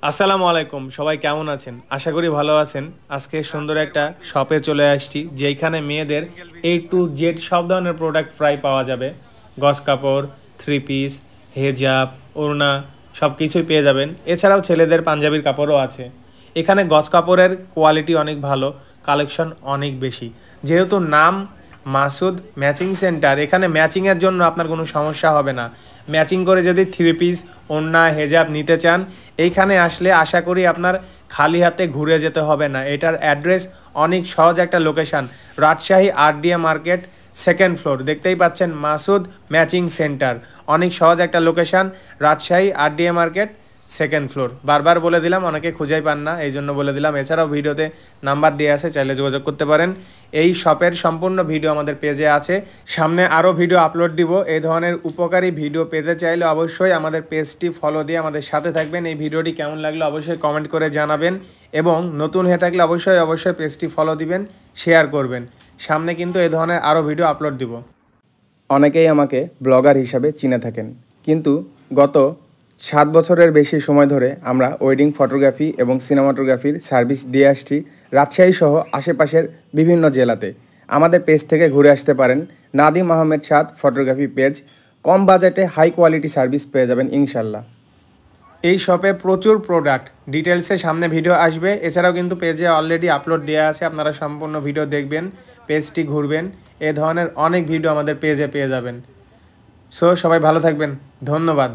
আসসালামু আলাইকুম, সবাই কেমন আছেন? আশা করি ভালো আছেন। আজকে সুন্দর একটা শপে চলে আসছি, যেখানে মেয়েদের A to Z সব ধরনের প্রোডাক্ট প্রায় পাওয়া যাবে। গস কাপড়, থ্রি পিস, হেজাব, ওড়না সব কিছুই পেয়ে যাবেন। এছাড়াও ছেলেদের পাঞ্জাবির কাপড়ও আছে। এখানে গস কাপড়ের কোয়ালিটি অনেক ভালো, কালেকশন অনেক বেশি। যেহেতু নাম মাসুদ ম্যাচিং সেন্টার, এখানে ম্যাচিংয়ের জন্য আপনার কোনো সমস্যা হবে না। ম্যাচিং করে যদি থ্রি পিস, ওড়না, হেজাব নিতে চান, এইখানে আসলে আশা করি আপনার খালি হাতে ঘুরে যেতে হবে না। এটার অ্যাড্রেস অনেক সহজ একটা location, Rajshahi RDA market, second floor. দেখতেই পাচ্ছেন মাসুদ ম্যাচিং সেন্টার, অনেক সহজ একটা location, Rajshahi RDA market, second floor. বারবার বলে দিলাম, অনেকে খুঁজেই পান না, এই জন্য বলে দিলাম। এছাড়াও ভিডিওতে নাম্বার দিয়ে আছে, চাইলে যোগাযোগ করতে পারেন। এই শপের সম্পূর্ণ ভিডিও আমাদের পেজে আছে, সামনে আরও ভিডিও আপলোড দিব। এই ধরনের উপকারী ভিডিও পেতে চাইলে অবশ্যই আমাদের পেজটি ফলো দিয়ে আমাদের সাথে থাকবেন। এই ভিডিওটি কেমন লাগলো অবশ্যই কমেন্ট করে জানাবেন, এবং নতুন হয়ে থাকলে অবশ্যই পেজটি ফলো দিবেন, শেয়ার করবেন। সামনে কিন্তু এই ধরনের আরও ভিডিও আপলোড দিব। অনেকেই আমাকে ব্লগার হিসাবে চিনে থাকেন, কিন্তু গত 7 বছরের বেশি সময় ধরে আমরা ওয়েডিং ফটোগ্রাফি এবং সিনেমাটোগ্রাফির সার্ভিস দিয়ে আসছি রাজশাহী সহ আশেপাশের বিভিন্ন জেলাতে। আমাদের পেজ থেকে ঘুরে আসতে পারেন। নাদিম আহমেদ সাদ ফটোগ্রাফি পেজ। কম বাজেটে হাই কোয়ালিটি সার্ভিস পেয়ে যাবেন ইনশাল্লাহ। এই শপে প্রচুর প্রোডাক্ট ডিটেলসে সামনে ভিডিও আসবে। এছাড়াও কিন্তু পেজে অলরেডি আপলোড দেওয়া আছে, আপনারা সম্পূর্ণ ভিডিও দেখবেন, পেজটি ঘুরবেন, এ ধরনের অনেক ভিডিও আমাদের পেজে পেয়ে যাবেন। সো সবাই ভালো থাকবেন, ধন্যবাদ।